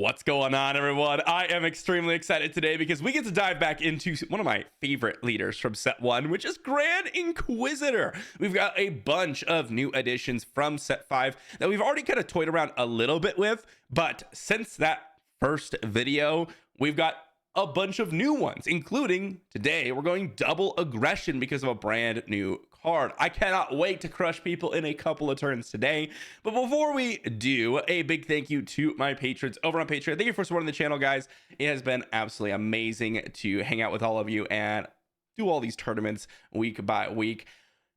What's going on, everyone? I am extremely excited today because we get to dive back into one of my favorite leaders from set 1, which is Grand Inquisitor. We've got a bunch of new additions from set 5 that we've already kind of toyed around a little bit with, but since that first video, we've got a bunch of new ones, including today we're going double aggression because of a brand new card. I cannot wait to crush people in a couple of turns today. But before we do, a big thank you to my patrons over on Patreon. Thank you for supporting the channel, guys. It has been absolutely amazing to hang out with all of you and do all these tournaments week by week.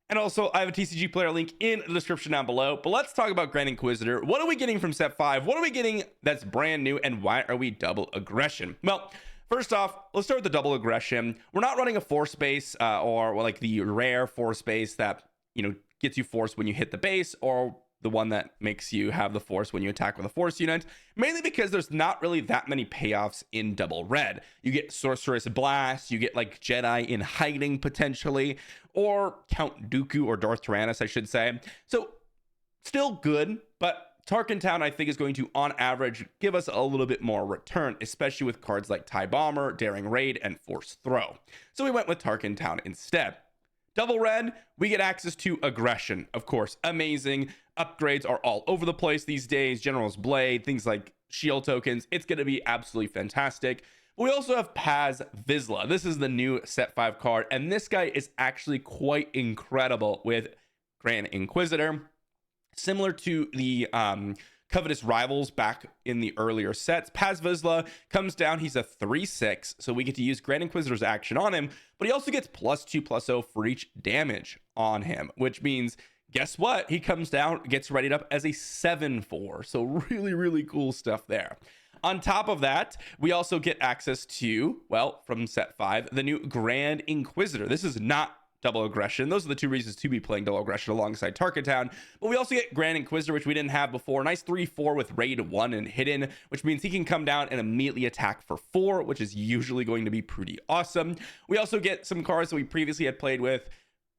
And also, I have a TCG player link in the description down below. But let's talk about Grand Inquisitor. What are we getting from set 5? What are we getting that's brand new? And why are we double aggression? Well, first off, let's start with the double aggression. We're not running a force base or like the rare force base that, gets you force when you hit the base, or the one that makes you have the force when you attack with a force unit, mainly because there's not really that many payoffs in double red. You get Sorceress Blast, you get like Jedi in hiding potentially, or Count Dooku or Darth Tyrannus, I should say. So still good, but Tarkin Town, I think, is going to, on average, give us a little bit more return, especially with cards like TIE Bomber, Daring Raid, and Force Throw. So we went with Tarkin Town instead. Double red, we get access to aggression. Of course, amazing. Upgrades are all over the place these days. General's Blade, things like shield tokens. It's going to be absolutely fantastic. We also have Paz Vizsla. This is the new set 5 card, and this guy is actually quite incredible with Grand Inquisitor. Similar to the Covetous Rivals back in the earlier sets, Paz Vizsla comes down. He's a 3/6, so we get to use Grand Inquisitor's action on him, but he also gets +2/+0 for each damage on him, which means, guess what? He comes down, gets readied up as a 7/4. So really, really cool stuff there. On top of that, we also get access to, well, from set 5, the new Grand Inquisitor. This is not double aggression. Those are the two reasons to be playing double aggression alongside Tarkin Town. But we also get Grand Inquisitor, which we didn't have before. Nice 3/4 with Raid 1 and Hidden, which means he can come down and immediately attack for 4, which is usually going to be pretty awesome. We also get some cards that we previously had played with.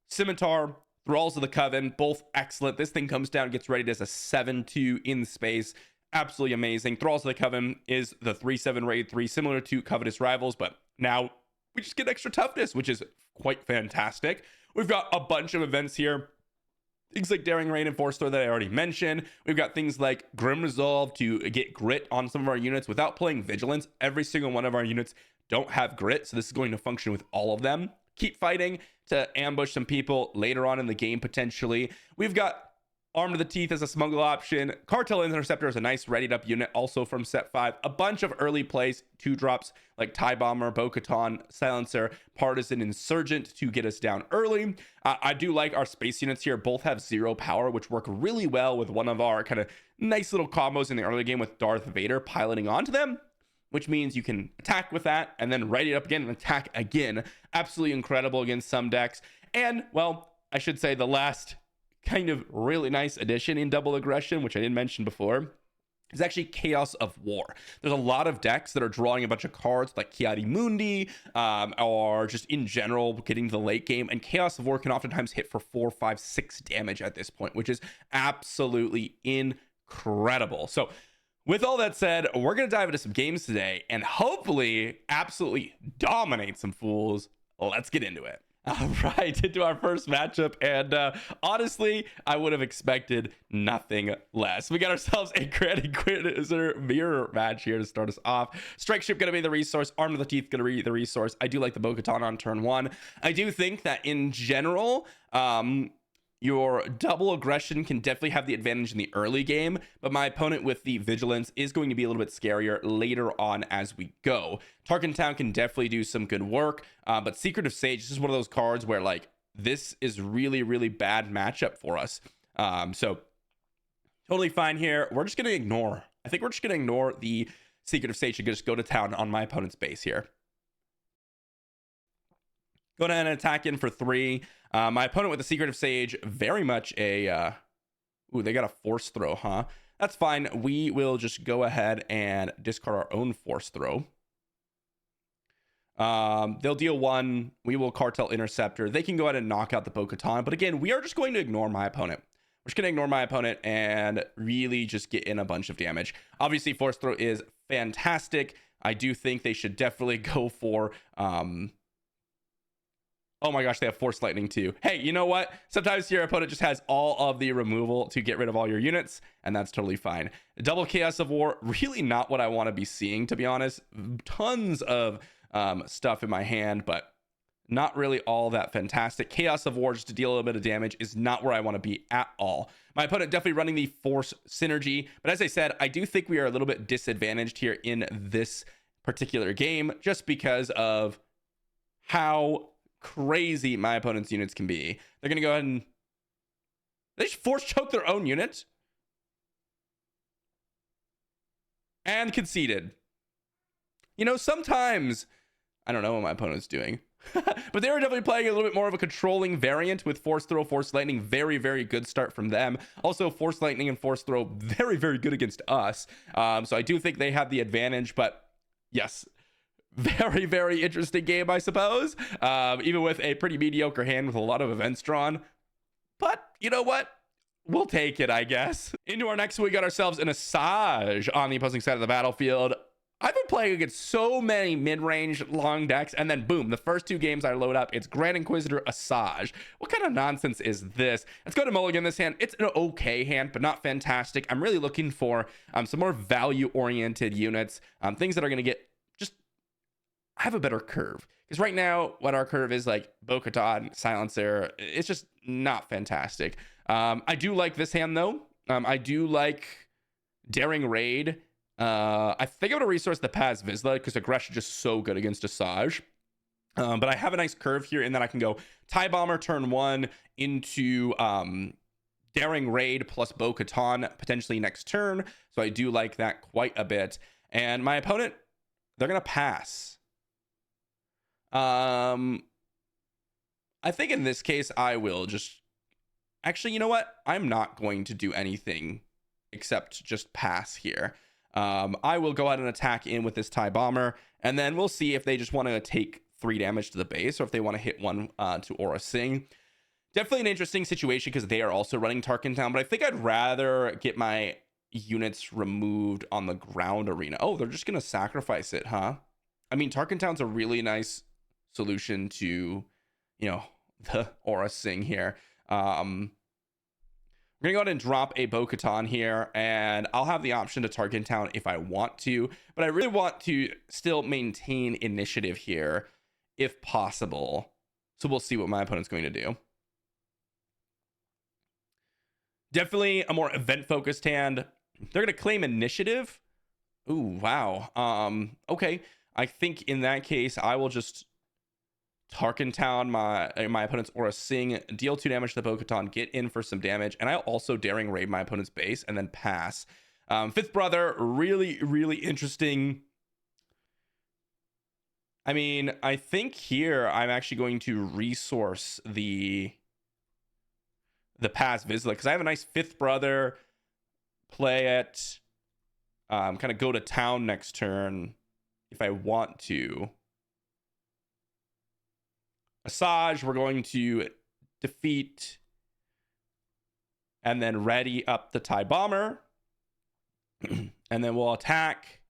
Scimitar, Thralls of the Coven, both excellent. This thing comes down, gets ready as a 7/2 in space. Absolutely amazing. Thralls of the Coven is the 3/7 Raid 3, similar to Covetous Rivals, but now we just get extra toughness, which is quite fantastic. We've got a bunch of events here. Things like Daring Raid and Force Throw that I already mentioned. We've got things like Grim Resolve to get grit on some of our units without playing Vigilance. Every single one of our units don't have grit, so this is going to function with all of them. Keep Fighting to ambush some people later on in the game, potentially. We've got Arm to the Teeth as a smuggle option. Cartel Interceptor is a nice readied up unit also from set 5. A bunch of early plays, 2-drops like TIE Bomber, Bo-Katan, Silencer, Partisan, Insurgent to get us down early. I do like our space units here. Both have 0 power, which work really well with one of our kind of nice little combos in the early game with Darth Vader piloting onto them, which means you can attack with that and then ready it up again and attack again. Absolutely incredible against some decks. And, well, I should say the last kind of really nice addition in double aggression, which I didn't mention before, is actually Chaos of War. There's a lot of decks that are drawing a bunch of cards like Kiadi Mundi, or just in general getting to the late game, and Chaos of War can oftentimes hit for 4, 5, 6 damage at this point, which is absolutely incredible. So with all that said, we're going to dive into some games today and hopefully absolutely dominate some fools. Let's get into it. All right, into our first matchup, and honestly, I would have expected nothing less. We got ourselves a Grand Inquisitor mirror match here to start us off. Strike Ship going to be the resource. Arm of the Teeth going to be the resource. I do like the Bo-Katan on turn 1. I do think that in general, your double aggression can definitely have the advantage in the early game, but my opponent with the Vigilance is going to be a little bit scarier later on as we go. Tarkin Town can definitely do some good work, but Secret of Sage, this is one of those cards where, like, this is really, really bad matchup for us. So totally fine here. We're just going to ignore. I think we're just going to ignore the Secret of Sage and just go to town on my opponent's base here. Go ahead and attack in for 3. My opponent with the Secret of Sage, very much a... ooh, they got a Force Throw, huh? That's fine. We will just go ahead and discard our own Force Throw. They'll deal 1. We will Cartel Interceptor. They can go ahead and knock out the Bo-Katan. But again, we are just going to ignore my opponent. We're just going to ignore my opponent and really just get in a bunch of damage. Obviously, Force Throw is fantastic. I do think they should definitely go for oh my gosh, they have Force Lightning too. Hey, you know what? Sometimes your opponent just has all of the removal to get rid of all your units, and that's totally fine. Double Chaos of War, really not what I want to be seeing, to be honest. Tons of stuff in my hand, but not really all that fantastic. Chaos of War, just to deal a little bit of damage, is not where I want to be at all. My opponent definitely running the Force Synergy, but as I said, I do think we are a little bit disadvantaged here in this particular game, just because of how crazy my opponent's units can be. They're gonna go ahead and they just force choke their own unit and conceded. You know, sometimes I don't know what my opponent's doing, but they were definitely playing a little bit more of a controlling variant with Force Throw, Force Lightning. Very, very good start from them. Also, Force Lightning and Force Throw, very, very good against us. So I do think they have the advantage, but yes, very, very interesting game, I suppose. Even with a pretty mediocre hand with a lot of events drawn. But you know what? We'll take it, I guess. Into our next, we got ourselves an Asajj on the opposing side of the battlefield. I've been playing against so many mid-range long decks, and then boom, the first 2 games I load up, it's Grand Inquisitor Asajj. What kind of nonsense is this? Let's go to Mulligan this hand. It's an okay hand, but not fantastic. I'm really looking for some more value-oriented units, things that are going to get just have a better curve. Because right now, what our curve is like Bo-Katan, Silencer, it's just not fantastic. I do like this hand, though. I do like Daring Raid. I think I'm going to resource the Paz Vizsla because Aggression is just so good against Asajj. But I have a nice curve here in that I can go TIE Bomber turn 1 into Daring Raid plus Bo-Katan potentially next turn. So I do like that quite a bit. And my opponent, they're going to pass. I think in this case, I will just... Actually, you know what? I'm not going to do anything except just pass here. I will go ahead and attack in with this TIE Bomber, and then we'll see if they just want to take 3 damage to the base or if they want to hit 1 to Aura Sing. Definitely an interesting situation because they are also running Tarkin Town, but I think I'd rather get my units removed on the ground arena. Oh, they're just going to sacrifice it, huh? I mean, Tarkin Town's a really nice solution to, you know, the Aura Sing here. We're going to go ahead and drop a Bo-Katan here, and I'll have the option to Tarkin Town if I want to, but I really want to still maintain initiative here if possible. So we'll see what my opponent's going to do. Definitely a more event-focused hand. They're going to claim initiative. Ooh, wow. Okay. I think in that case, I will just Tarkin Town my opponent's Aura Sing, deal 2 damage to the Bo-Katan, get in for some damage, and I'll also Daring Raid my opponent's base and then pass. Fifth Brother, really, really interesting. I mean, I think here I'm actually going to resource the Paz Vizsla because I have a nice Fifth Brother, play it, kind of go to town next turn if I want to. Asajj, we're going to defeat and then ready up the TIE Bomber. And then we'll attack.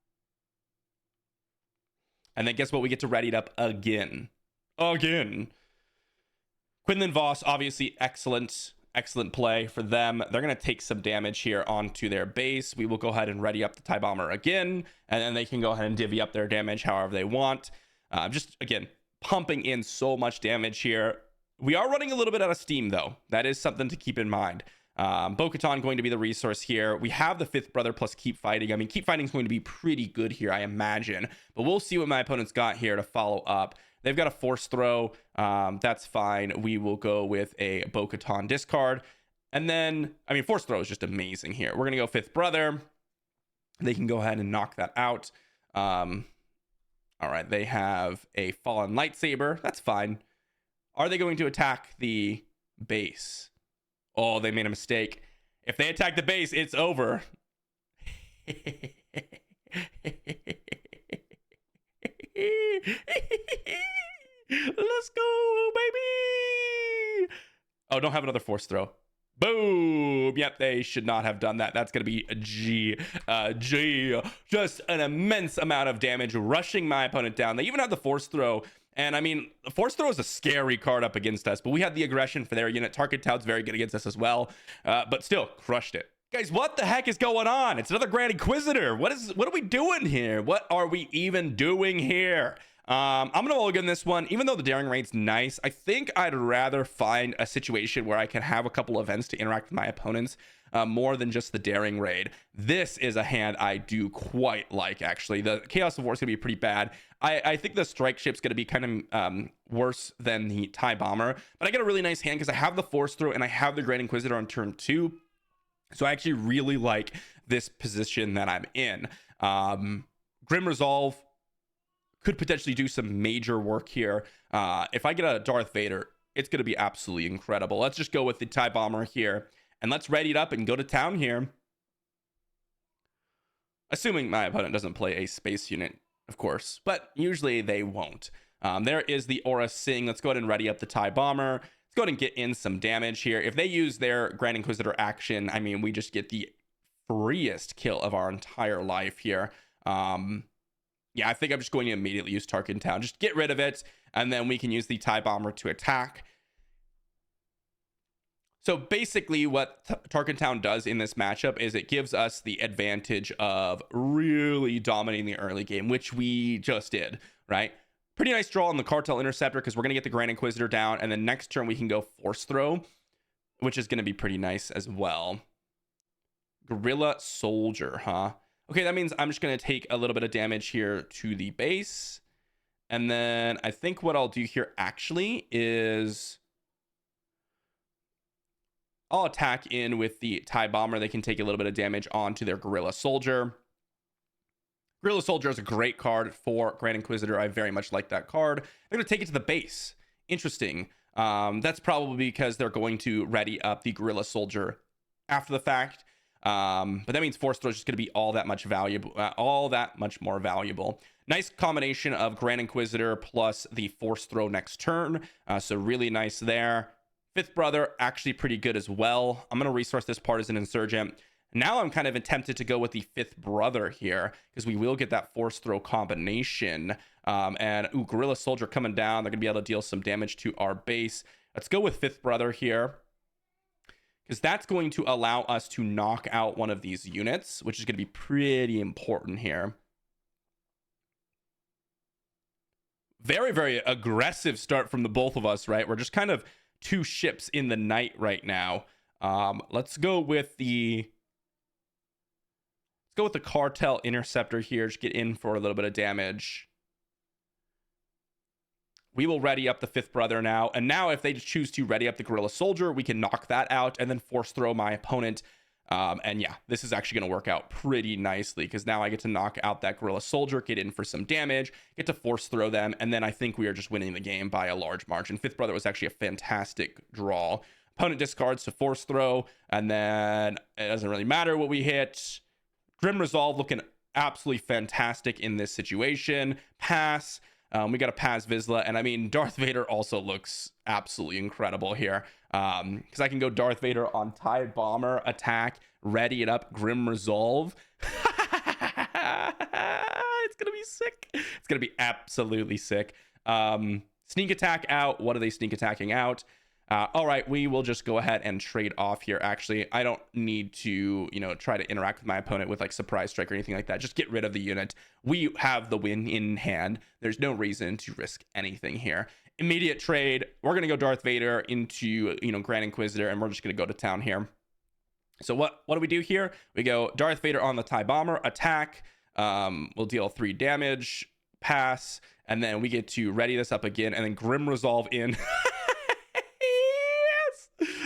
And then guess what? We get to ready it up again. Quinlan Voss, obviously excellent play for them. They're going to take some damage here onto their base. We will go ahead and ready up the TIE Bomber again. And then they can go ahead and divvy up their damage however they want. Just, again, pumping in so much damage here. We are running a little bit out of steam, though. That is something to keep in mind. Bo-Katan going to be the resource here. We have the Fifth Brother plus Keep Fighting. I mean, Keep Fighting is going to be pretty good here, I imagine. But we'll see what my opponent's got here to follow up. They've got a Force Throw. That's fine. We will go with a Bo-Katan discard. And then, I mean, Force Throw is just amazing here. We're going to go Fifth Brother. They can go ahead and knock that out. All right, they have a Fallen Lightsaber. That's fine. Are they going to attack the base? Oh, they made a mistake. If they attack the base, it's over. Let's go, baby. Oh, don't have another Force Throw. Boom. Yep, they should not have done that. That's going to be a G. Just an immense amount of damage rushing my opponent down. They even had the force throw. And I mean, force throw is a scary card up against us, but we had the aggression for their unit. Target Town's very good against us as well, but still crushed it. Guys, what the heck is going on? It's another Grand Inquisitor. What are we doing here? What are we even doing here? I'm gonna mulligan this one. Even though the daring raid's nice, I think I'd rather find a situation where I can have a couple events to interact with my opponents more than just the daring raid. This is a hand I do quite like, actually. The Chaos of War is gonna be pretty bad. I think the strike ship's gonna be kind of worse than the TIE bomber, but I get a really nice hand because I have the force throw and I have the Grand Inquisitor on turn 2. So I actually really like this position that I'm in. Grim Resolve could potentially do some major work here. If I get a Darth Vader, it's going to be absolutely incredible. Let's just go with the TIE bomber here, and let's ready it up and go to town here. Assuming my opponent doesn't play a space unit, of course, but usually they won't. There is the Aura Sing. Let's go ahead and ready up the TIE bomber. Let's go ahead and get in some damage here. If they use their Grand Inquisitor action, I mean, we just get the freest kill of our entire life here. Yeah, I think I'm just going to immediately use Tarkin Town. Just get rid of it, and then we can use the TIE Bomber to attack. So basically what Tarkin Town does in this matchup is it gives us the advantage of really dominating the early game, which we just did, right? Pretty nice draw on the Cartel Interceptor because we're going to get the Grand Inquisitor down, and then next turn we can go Force Throw, which is going to be pretty nice as well. Guerrilla Soldier, huh? Okay, that means I'm just going to take a little bit of damage here to the base. And then I think what I'll do here actually is I'll attack in with the TIE Bomber. They can take a little bit of damage onto their Guerrilla Soldier. Guerrilla Soldier is a great card for Grand Inquisitor. I very much like that card. They're going to take it to the base. Interesting. That's probably because they're going to ready up the Guerrilla Soldier after the fact. But that means Force Throw is just going to be all that much more valuable. Nice combination of Grand Inquisitor plus the Force Throw next turn. So really nice there. Fifth Brother, actually pretty good as well. I'm going to resource this Partisan Insurgent. Now I'm kind of tempted to go with the Fifth Brother here because we will get that Force Throw combination. Guerrilla Soldier coming down. They're going to be able to deal some damage to our base. Let's go with Fifth Brother here, because that's going to allow us to knock out one of these units, which is going to be pretty important here. Very, very aggressive start from the both of us, right? We're just kind of two ships in the night right now. Let's go with the Cartel Interceptor here. Just get in for a little bit of damage. We will ready up the Fifth Brother now. And now if they just choose to ready up the Guerrilla Soldier, we can knock that out and then Force Throw my opponent. And yeah, this is actually going to work out pretty nicely because now I get to knock out that Guerrilla Soldier, get in for some damage, get to Force Throw them, and then I think we are just winning the game by a large margin. Fifth Brother was actually a fantastic draw. Opponent discards to Force Throw, and then it doesn't really matter what we hit. Grim Resolve looking absolutely fantastic in this situation. Pass. We got a Paz Vizsla, and I mean, Darth Vader also looks absolutely incredible here. Because I can go Darth Vader on TIE Bomber, attack, ready it up, Grim Resolve. It's gonna be sick. It's gonna be absolutely sick. Sneak attack out. What are they sneak attacking out? All right, we will just go ahead and trade off here. Actually, I don't need to, try to interact with my opponent with like surprise strike or anything like that. Just get rid of the unit. We have the win in hand. There's no reason to risk anything here. Immediate trade. We're going to go Darth Vader into, Grand Inquisitor, and we're just going to go to town here. So what do we do here? We go Darth Vader on the TIE Bomber, attack. We'll deal 3 damage, pass, and then we get to ready this up again, and then Grim Resolve in.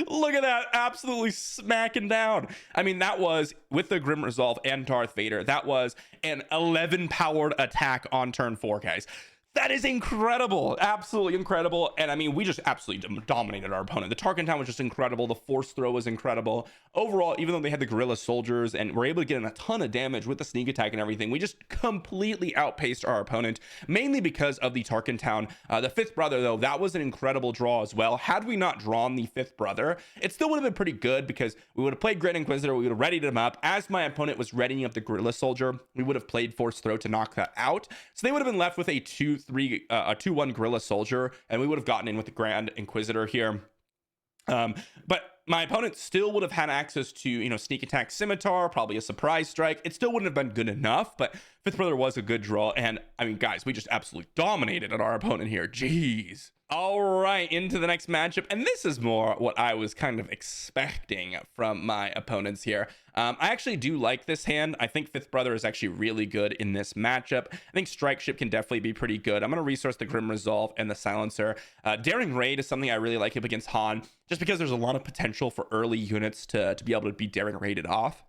Look at that, absolutely smacking down. I mean, that was, with the Grim Resolve and Darth Vader, that was an 11 powered attack on turn 4, guys. That is incredible. Absolutely incredible. And I mean, we just absolutely dominated our opponent. The Tarkin Town was just incredible. The force throw was incredible. Overall, even though they had the guerrilla soldiers and were able to get in a ton of damage with the sneak attack and everything, we just completely outpaced our opponent, mainly because of the Tarkin Town. The fifth brother, though, that was an incredible draw as well. Had we not drawn the fifth brother, it still would have been pretty good because we would have played Grand Inquisitor. We would have readied him up. As my opponent was readying up the guerrilla soldier, we would have played force throw to knock that out. So they would have been left with a 2-1 guerrilla soldier, and we would have gotten in with the Grand Inquisitor here. But my opponent still would have had access to, sneak attack scimitar, probably a surprise strike. It still wouldn't have been good enough, but fifth brother was a good draw. And I mean, guys, we just absolutely dominated on our opponent here. Jeez. All right, into the next matchup. And this is more what I was kind of expecting from my opponents here. I actually do like this hand. I think fifth brother is actually really good in this matchup. I think strike ship can definitely be pretty good. I'm going to resource the Grim Resolve and the Silencer. Daring Raid is something I really like up against Han, just because there's a lot of potential for early units to be able to be Daring Raided off.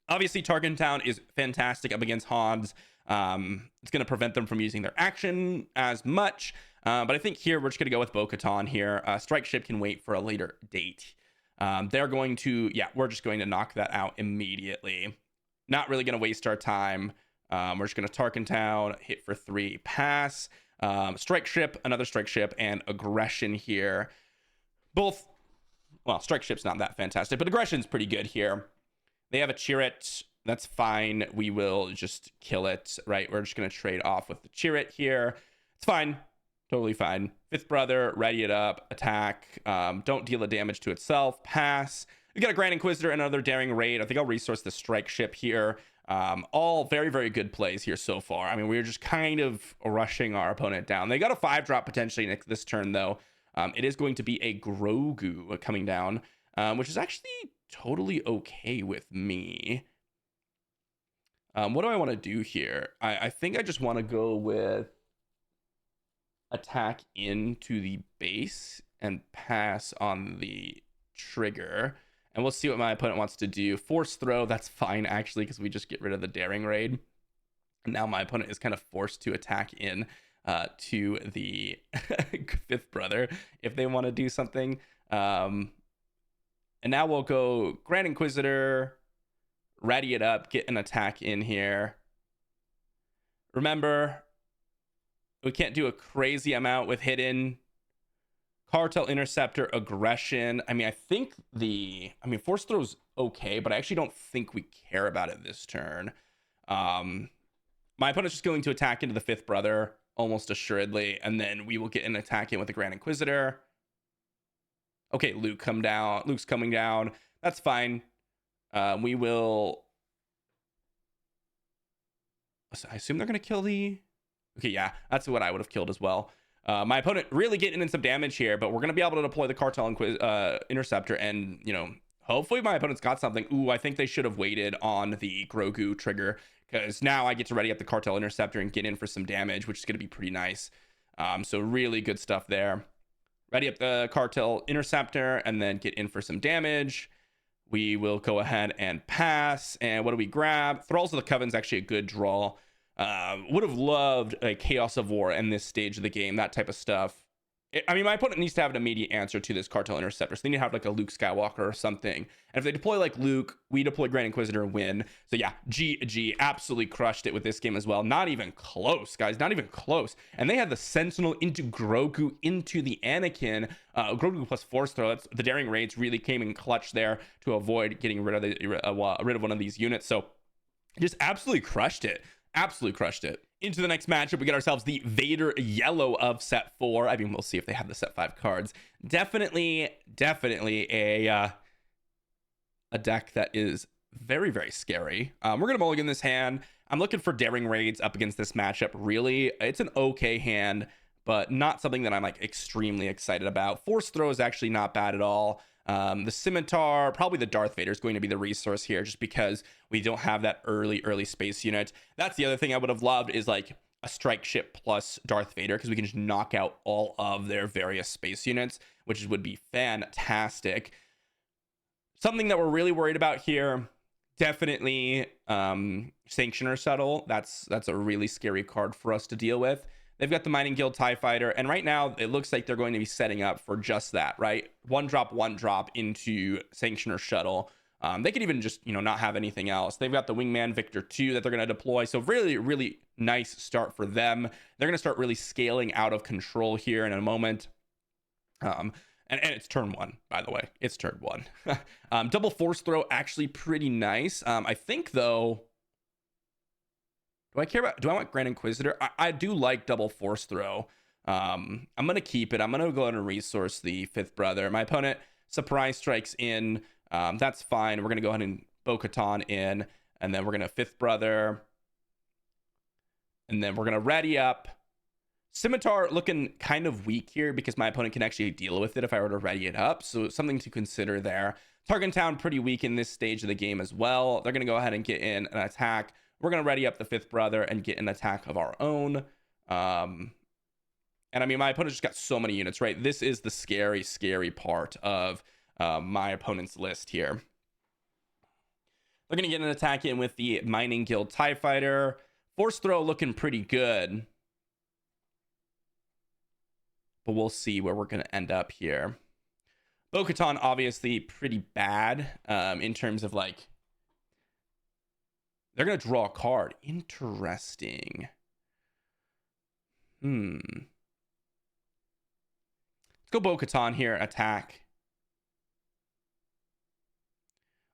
Obviously, Tarkin Town is fantastic up against Hans. It's going to prevent them from using their action as much. But I think here we're just going to go with Bo-Katan here. Strike ship can wait for a later date. They're going to, we're just going to knock that out immediately. Not really going to waste our time. We're just going to Tarkin Town, hit for 3, pass. Strike ship, another strike ship, and aggression here. Both, well, strike ship's not that fantastic, but aggression's pretty good here. They have a Chirrut. That's fine. We will just kill it, right? We're just going to trade off with the Chirrut here. It's fine. Totally fine. Fifth brother, ready it up, attack. Don't deal the damage to itself. Pass. We got a Grand Inquisitor and another Daring Raid. I think I'll resource the strike ship here. All very, very good plays here so far. I mean, we're just kind of rushing our opponent down. They got a 5-drop potentially next this turn, though. It is going to be a Grogu coming down, which is actually totally okay with me. What do I want to do here? I think I just want to go with attack into the base and pass on the trigger, and we'll see what my opponent wants to do. Force throw, that's fine actually, because we just get rid of the Daring Raid. And now my opponent is kind of forced to attack in to the fifth brother if they want to do something. And now we'll go Grand Inquisitor, ready it up, get an attack in here. Remember, we can't do a crazy amount with hidden. Cartel Interceptor, aggression. I mean, force throw's okay, but I actually don't think we care about it this turn. My opponent's just going to attack into the fifth brother, almost assuredly, and then we will get an attack in with the Grand Inquisitor. Okay, Luke's coming down. That's fine. We will... I assume they're going to kill the... Okay, yeah, that's what I would have killed as well. My opponent really getting in some damage here, but we're going to be able to deploy the Cartel Interceptor, and, hopefully my opponent's got something. Ooh, I think they should have waited on the Grogu trigger, because now I get to ready up the Cartel Interceptor and get in for some damage, which is going to be pretty nice. So really good stuff there. Ready up the Cartel Interceptor, and then get in for some damage. We will go ahead and pass, and what do we grab? Thralls of the Coven's actually a good draw. Would have loved a Chaos of War in this stage of the game, that type of stuff. My opponent needs to have an immediate answer to this Cartel Interceptor, so they need to have like a Luke Skywalker or something. And if they deploy like Luke, we deploy Grand Inquisitor and win. So yeah, GG, absolutely crushed it with this game as well. Not even close, guys, not even close. And they had the Sentinel into Grogu into the Anakin. Grogu plus Force Throw. That's, the Daring Raids really came in clutch there to avoid getting rid of one of these units. So just absolutely crushed it. Absolutely crushed it. Into the next matchup, we get ourselves the Vader Yellow of set 4. I mean, we'll see if they have the set 5 cards. Definitely a deck that is very, very scary. We're going to mulligan this hand. I'm looking for Daring Raids up against this matchup. Really, it's an okay hand, but not something that I'm like extremely excited about. Force Throw is actually not bad at all. The Scimitar, probably the Darth Vader is going to be the resource here, just because we don't have that early space unit. That's the other thing I would have loved, is like a strike ship plus Darth Vader, because we can just knock out all of their various space units, which would be fantastic. Something that we're really worried about here, Definitely Sanctioner Shuttle. That's a really scary card for us to deal with. They've got the Mining Guild TIE Fighter, and right now it looks like they're going to be setting up for just that, right? One drop into Sanctioner Shuttle. They could even just, not have anything else. They've got the Wingman Victor 2 that they're going to deploy. So really, really nice start for them. They're going to start really scaling out of control here in a moment. And it's turn one, by the way. It's turn one. Double force throw, actually pretty nice. I think, though, do I want Grand Inquisitor? I do like double force throw. I'm going to keep it. I'm going to go ahead and resource the fifth brother. My opponent surprise strikes in. That's fine. We're going to go ahead and Bo-Katan in. And then we're going to fifth brother. And then we're going to ready up. Scimitar looking kind of weak here because my opponent can actually deal with it if I were to ready it up. So something to consider there. Targentown pretty weak in this stage of the game as well. They're going to go ahead and get in an attack. We're going to ready up the fifth brother and get an attack of our own. And I mean, my opponent just got so many units, right? This is the scary, scary part of my opponent's list here. They're going to get an attack in with the Mining Guild TIE Fighter. Force throw looking pretty good. But we'll see where we're going to end up here. Bo-Katan, obviously, pretty bad in terms of, like... They're going to draw a card. Interesting. Let's go Bo-Katan here. Attack.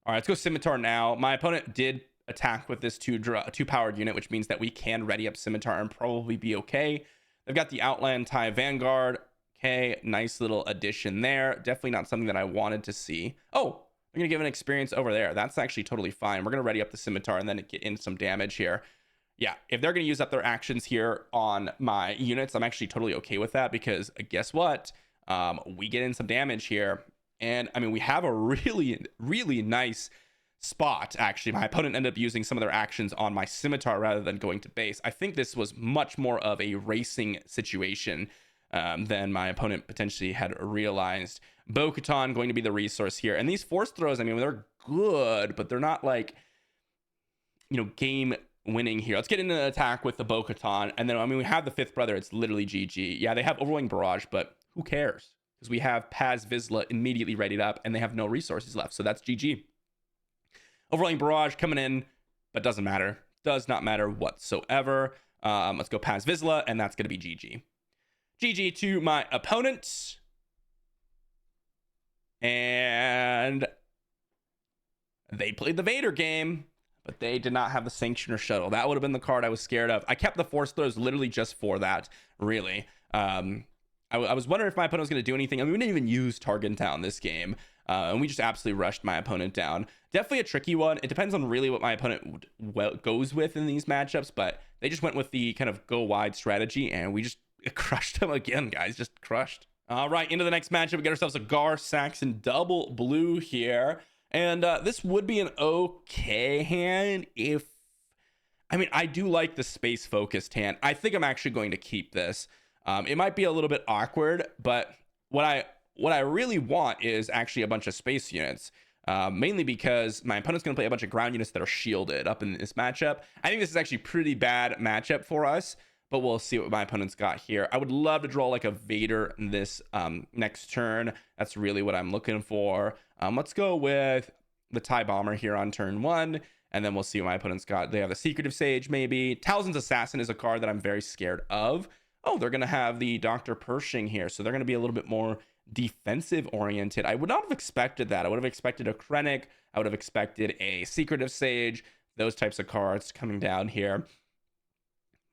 All right, let's go Scimitar now. My opponent did attack with this two-powered unit, which means that we can ready up Scimitar and probably be okay. They've got the Outland TIE Vanguard. Okay, nice little addition there. Definitely not something that I wanted to see. Oh, they're going to give an experience over there. That's actually totally fine. We're going to ready up the Scimitar and then get in some damage here. Yeah, if they're going to use up their actions here on my units, I'm actually totally okay with that because guess what? We get in some damage here. And, I mean, we have a really, really nice spot, actually. My opponent ended up using some of their actions on my Scimitar rather than going to base. I think this was much more of a racing situation than my opponent potentially had realized. Bo-Katan going to be the resource here. And these force throws, I mean, they're good, but they're not like, game winning here. Let's get into an attack with the Bo-Katan. And then, I mean, we have the fifth brother. It's literally GG. Yeah, they have Overwhelming Barrage, but who cares? Because we have Paz Vizsla immediately readied up and they have no resources left. So that's GG. Overwhelming Barrage coming in, but doesn't matter. Does not matter whatsoever. Let's go Paz Vizsla, and that's going to be GG. GG to my opponent. And they played the Vader game, but they did not have the Sanctioner Shuttle. That would have been the card I was scared of. I kept the Force Throws literally just for that, really. I was wondering if my opponent was going to do anything. I mean, we didn't even use Targentown this game. And we just absolutely rushed my opponent down. Definitely a tricky one. It depends on really what my opponent goes with in these matchups, but they just went with the kind of go wide strategy, and we just crushed them again, guys. Just crushed. All right, into the next matchup. We got ourselves a Gar Saxon double blue here. And this would be an okay hand if... I mean, I do like the space-focused hand. I think I'm actually going to keep this. It might be a little bit awkward, but what I really want is actually a bunch of space units, mainly because my opponent's going to play a bunch of ground units that are shielded up in this matchup. I think this is actually a pretty bad matchup for us, but we'll see what my opponent's got here. I would love to draw like a Vader in this next turn. That's really what I'm looking for. Let's go with the TIE Bomber here on turn one, and then we'll see what my opponent's got. They have the Secretive Sage, maybe. Talzin's Assassin is a card that I'm very scared of. Oh, they're going to have the Dr. Pershing here, so they're going to be a little bit more defensive oriented. I would not have expected that. I would have expected a Krennic. I would have expected a Secretive Sage, those types of cards coming down here.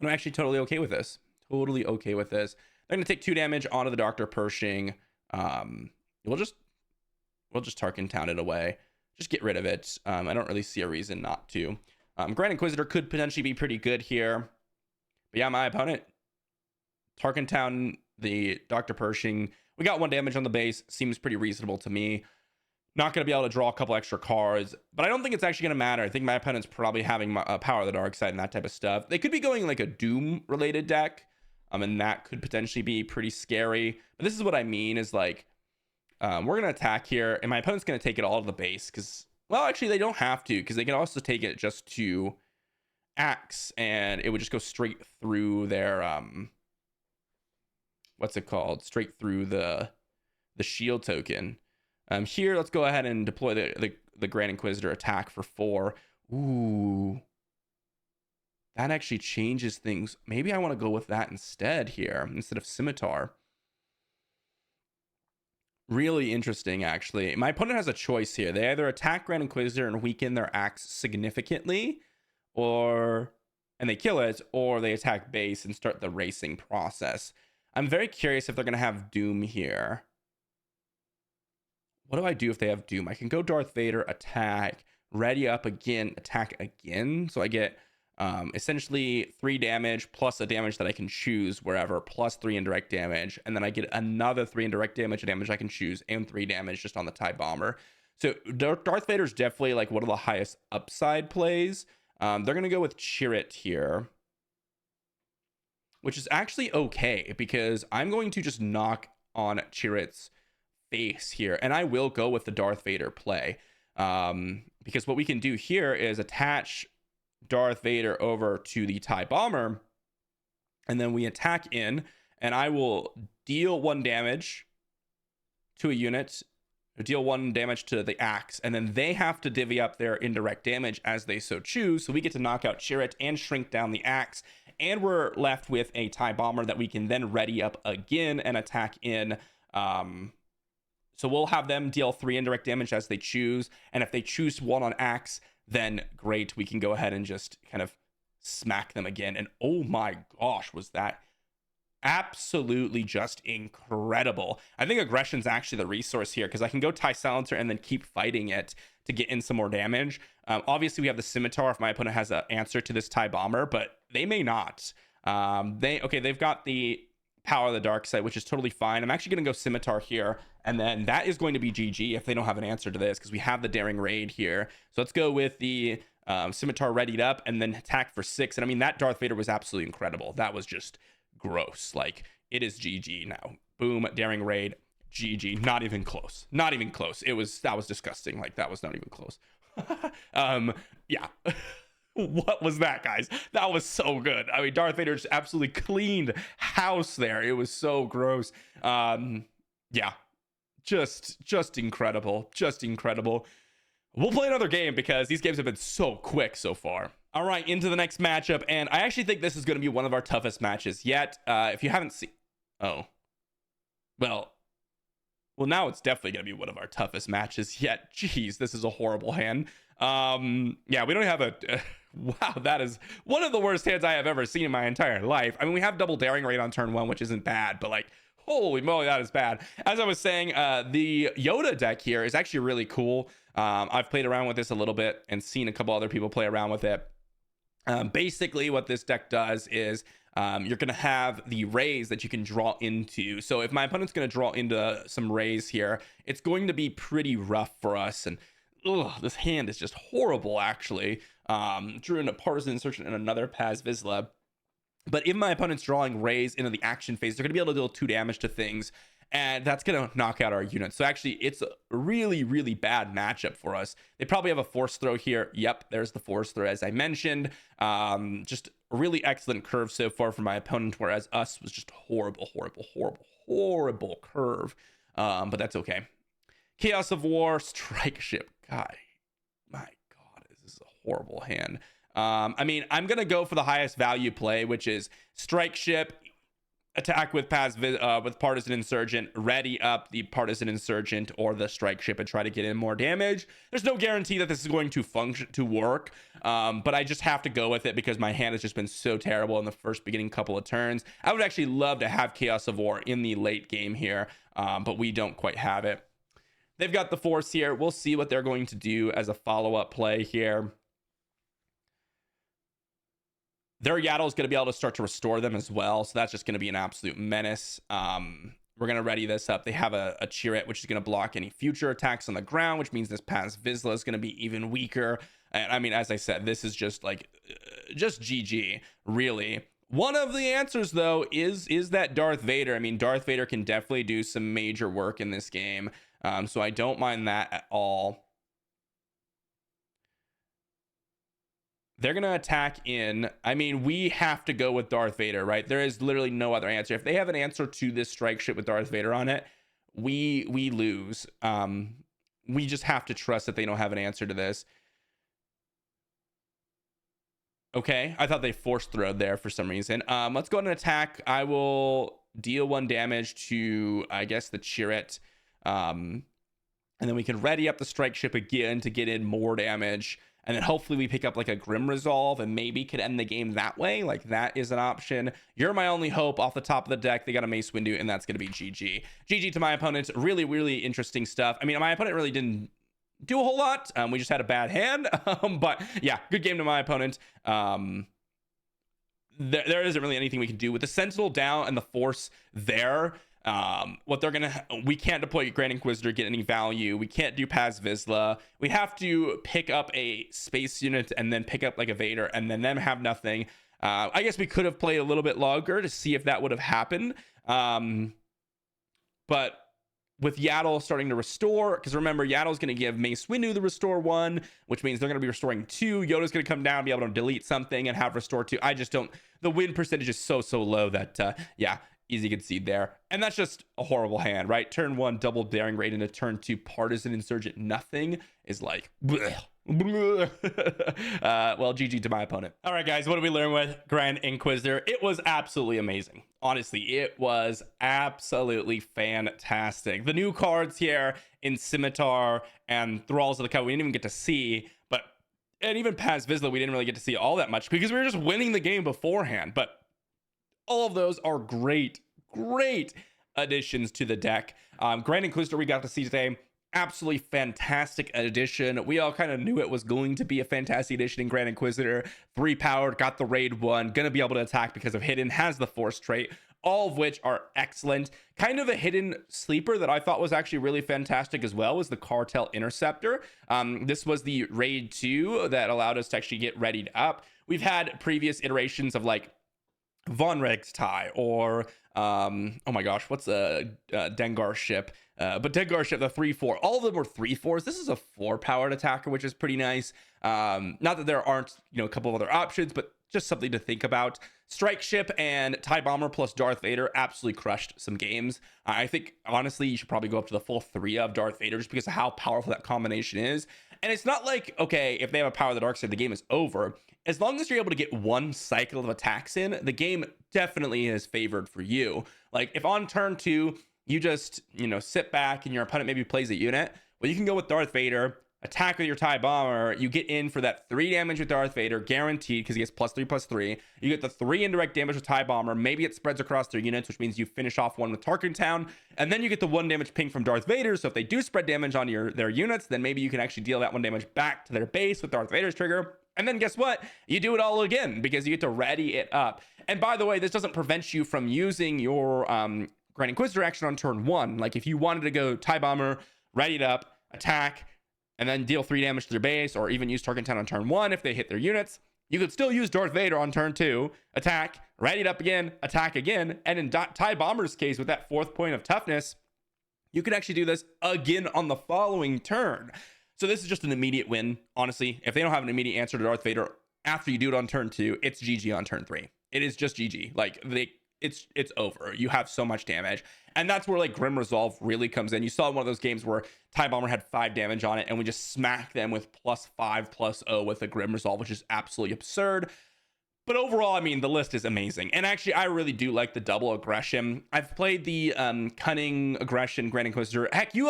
I'm actually totally okay with this. Totally okay with this. They're going to take 2 damage onto the Dr. Pershing. We'll just Tarkentown it away. Just get rid of it. I don't really see a reason not to. Grand Inquisitor could potentially be pretty good here. But yeah, my opponent, Tarkentown, the Dr. Pershing. We got 1 damage on the base. Seems pretty reasonable to me. Not going to be able to draw a couple extra cards, but I don't think it's actually going to matter. I think my opponent's probably having Power of the Dark Side and that type of stuff. They could be going like a Doom-related deck, and that could potentially be pretty scary. But this is what I mean is like, we're going to attack here, and my opponent's going to take it all to the base because Well, actually, they don't have to, because they can also take it just to axe, and it would just go straight through their what's it called? Straight through the shield token. Here, let's go ahead and deploy the Grand Inquisitor attack for 4. Ooh, that actually changes things. Maybe I want to go with that instead here, instead of Scimitar. Really interesting, actually. My opponent has a choice here. They either attack Grand Inquisitor and weaken their axe significantly, and they kill it, or they attack base and start the racing process. I'm very curious if they're going to have Doom here. What do I do if they have Doom? I can go Darth Vader, attack, ready up again, attack again. So I get essentially 3 damage plus a damage that I can choose wherever, plus 3 indirect damage. And then I get another 3 indirect damage, a damage I can choose, and 3 damage just on the TIE Bomber. So Darth Vader's definitely like one of the highest upside plays. They're going to go with Chirrut here, which is actually okay, because I'm going to just knock on Chirrut's face here, and I will go with the Darth Vader play, because what we can do here is attach Darth Vader over to the TIE Bomber, and then we attack in, and I will deal 1 damage to a unit, deal 1 damage to the axe, and then they have to divvy up their indirect damage as they so choose. So we get to knock out Chirrut and shrink down the axe, and we're left with a TIE Bomber that we can then ready up again and attack in. So we'll have them deal 3 indirect damage as they choose, and if they choose 1 on axe, then great, we can go ahead and just kind of smack them again. And oh my gosh, was that absolutely just incredible. I think aggression's actually the resource here, because I can go TIE Silencer and then keep fighting it to get in some more damage. Obviously, we have the Scimitar if my opponent has an answer to this TIE Bomber, but they may not. They've got the Power of the Dark Side, which is totally fine. I'm actually going to go Scimitar here, and then that is going to be GG if they don't have an answer to this, because we have the Daring Raid here. So let's go with the Scimitar readied up and then attack for 6. And I mean, that Darth Vader was absolutely incredible. That was just gross. Like, it is GG now. Boom, Daring Raid, GG. Not even close. Not even close. That was disgusting. Like, that was not even close. Yeah. What was that, guys? That was so good. I mean, Darth Vader just absolutely cleaned house there. It was so gross. Yeah, just incredible. Just incredible. We'll play another game, because these games have been so quick so far. All right, into the next matchup, and I actually think this is going to be one of our toughest matches yet. If you haven't seen... Oh. Well, now it's definitely going to be one of our toughest matches yet. Jeez, this is a horrible hand. Yeah, we don't have a... Wow, that is one of the worst hands I have ever seen in my entire life. I mean, we have double Daring Raid on turn 1, which isn't bad, but like, holy moly, that is bad. As I was saying, the Yoda deck here is actually really cool. I've played around with this a little bit and seen a couple other people play around with it. Basically, what this deck does is you're going to have the rays that you can draw into. So if my opponent's going to draw into some rays here, it's going to be pretty rough for us. And this hand is just horrible, actually. Drew into Partisan Insurgent and another Paz Vizsla. But if my opponent's drawing rays into the action phase, they're going to be able to deal 2 damage to things, and that's going to knock out our units. So actually, it's a really, really bad matchup for us. They probably have a Force Throw here. Yep, there's the Force Throw, as I mentioned. Just a really excellent curve so far for my opponent, whereas us was just horrible curve. But that's okay. Chaos of War, Strike Ship. God, my God, this is a horrible hand. I mean, I'm going to go for the highest value play, which is Strike Ship, attack with Partisan Insurgent, ready up the Partisan Insurgent or the Strike Ship and try to get in more damage. There's no guarantee that this is going to work, but I just have to go with it because my hand has just been so terrible in the beginning couple of turns. I would actually love to have Chaos of War in the late game here, but we don't quite have it. They've got the Force here. We'll see what they're going to do as a follow-up play here. Their Yaddle is going to be able to start to restore them as well, so that's just going to be an absolute menace. We're going to ready this up. They have a Chirrut, which is going to block any future attacks on the ground, which means this Paz Vizsla is going to be even weaker. And I mean, as I said, this is just like, just GG, really. One of the answers, though, is that Darth Vader. I mean, Darth Vader can definitely do some major work in this game, so I don't mind that at all. They're gonna attack in. I mean, we have to go with Darth Vader, right? There is literally no other answer. If they have an answer to this strike ship with Darth Vader on it, we lose. We just have to trust that they don't have an answer to this. Okay, I thought they forced throwed there for some reason. Let's go ahead and attack. I will deal 1 damage to, I guess, the Chirrut. And then we can ready up the strike ship again to get in more damage. And then hopefully we pick up like a Grim Resolve and maybe could end the game that way. Like that is an option. You're my only hope off the top of the deck. They got a Mace Windu and that's going to be GG. GG to my opponent. Really, really interesting stuff. I mean, my opponent really didn't do a whole lot. We just had a bad hand. But yeah, good game to my opponent. There isn't really anything we can do with the Sentinel down and the Force there. We can't deploy Grand Inquisitor, get any value. We can't do Paz Vizsla. We have to pick up a space unit and then pick up like a Vader and then them have nothing. I guess we could have played a little bit longer to see if that would have happened. But with Yaddle starting to restore, because remember, Yaddle's going to give Mace Windu the restore 1, which means they're going to be restoring 2. Yoda's going to come down, be able to delete something and have restore 2. I just don't, the win percentage is so low that, yeah, easy concede there. And that's just a horrible hand, right? Turn 1, double Daring Raid into turn 2, Partisan Insurgent, nothing is like, bleh. Well, GG to my opponent. All right, guys, what did we learn with Grand Inquisitor? It was absolutely amazing. Honestly, it was absolutely fantastic. The new cards here in Scimitar and Thralls of the Covenant, we didn't even get to see, and even Paz Vizsla, we didn't really get to see all that much because we were just winning the game beforehand. But all of those are great additions to the deck. Grand Inquisitor we got to see today, absolutely fantastic addition. We all kind of knew it was going to be a fantastic addition in Grand Inquisitor. 3 powered, got the raid 1, gonna be able to attack because of hidden, has the Force trait, all of which are excellent. Kind of a hidden sleeper that I thought was actually really fantastic as well was the Cartel Interceptor. This was the raid 2 that allowed us to actually get readied up. We've had previous iterations of like Von Reg's tie or oh my gosh, what's a Dengar ship? But Dengar ship, the 3/4, all of them were 3/4s. This is a 4-powered attacker, which is pretty nice. Not that there aren't, a couple of other options, but just something to think about. Strike ship and TIE Bomber plus Darth Vader absolutely crushed some games. I think honestly you should probably go up to the full 3 of Darth Vader just because of how powerful that combination is. And it's not like, okay, if they have a power of the dark side, the game is over. As long as you're able to get 1 cycle of attacks in, the game definitely is favored for you. Like if on turn 2 you just sit back and your opponent maybe plays a unit, well, you can go with Darth Vader, attack with your TIE Bomber, you get in for that 3 damage with Darth Vader guaranteed because he gets +3/+3. You get the 3 indirect damage with TIE Bomber, maybe it spreads across their units, which means you finish off 1 with Tarkin Town, and then you get the 1 damage ping from Darth Vader. So if they do spread damage on their units, then maybe you can actually deal that 1 damage back to their base with Darth Vader's trigger. And then guess what? You do it all again because you get to ready it up. And by the way, this doesn't prevent you from using your Grand Inquisitor action on turn 1. Like if you wanted to go TIE Bomber, ready it up, attack, and then deal 3 damage to their base, or even use Tarkin Town on turn 1 if they hit their units, you could still use Darth Vader on turn 2, attack, ready it up again, attack again, and in TIE Bomber's case with that 4th point of toughness, you can actually do this again on the following turn. So this is just an immediate win. Honestly, if they don't have an immediate answer to Darth Vader after you do it on turn 2, it's GG on turn 3. It is just GG. Like it's over. You have so much damage. And that's where like Grim Resolve really comes in. You saw one of those games where TIE Bomber had 5 damage on it and we just smacked them with +5/+0 with a Grim Resolve, which is absolutely absurd. But overall, I mean, the list is amazing. And actually, I really do like the double aggression. I've played the Cunning Aggression Grand Inquisitor. Heck, you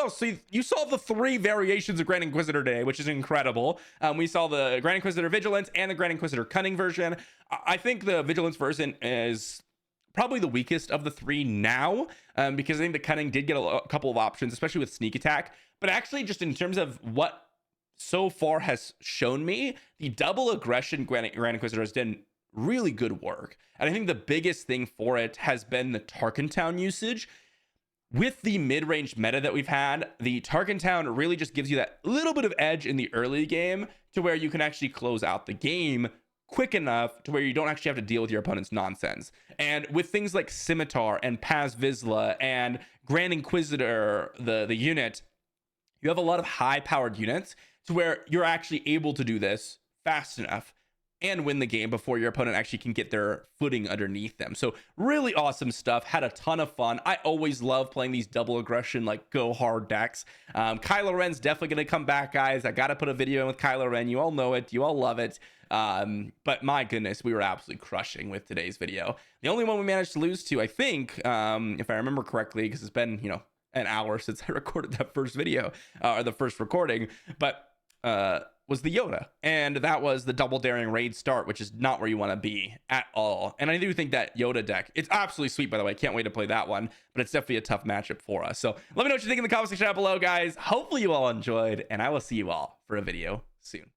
saw the 3 variations of Grand Inquisitor today, which is incredible. We saw the Grand Inquisitor Vigilance and the Grand Inquisitor Cunning version. I think the Vigilance version is probably the weakest of the 3 now, because I think the Cunning did get a couple of options, especially with Sneak Attack. But actually, just in terms of what so far has shown me, the double aggression Grand Inquisitor has done really good work. And I think the biggest thing for it has been the Tarkin Town usage. With the mid-range meta that we've had, the Tarkin Town really just gives you that little bit of edge in the early game to where you can actually close out the game quick enough to where you don't actually have to deal with your opponent's nonsense. And with things like Scimitar and Paz Vizsla and Grand Inquisitor, the unit, you have a lot of high-powered units to where you're actually able to do this fast enough and win the game before your opponent actually can get their footing underneath them. So really awesome stuff. Had a ton of fun. I always love playing these double aggression, like go hard decks. Kylo Ren's definitely going to come back, guys. I got to put a video in with Kylo Ren. You all know it. You all love it. But my goodness, we were absolutely crushing with today's video. The only one we managed to lose to, I think, if I remember correctly, because it's been, an hour since I recorded that first video, or the first recording, but was the Yoda, and that was the double daring raid start, which is not where you want to be at all. And I do think that Yoda deck, it's absolutely sweet, by the way. Can't wait to play that one, but it's definitely a tough matchup for us. So let me know what you think in the comment section down below, guys. Hopefully you all enjoyed, and I will see you all for a video soon.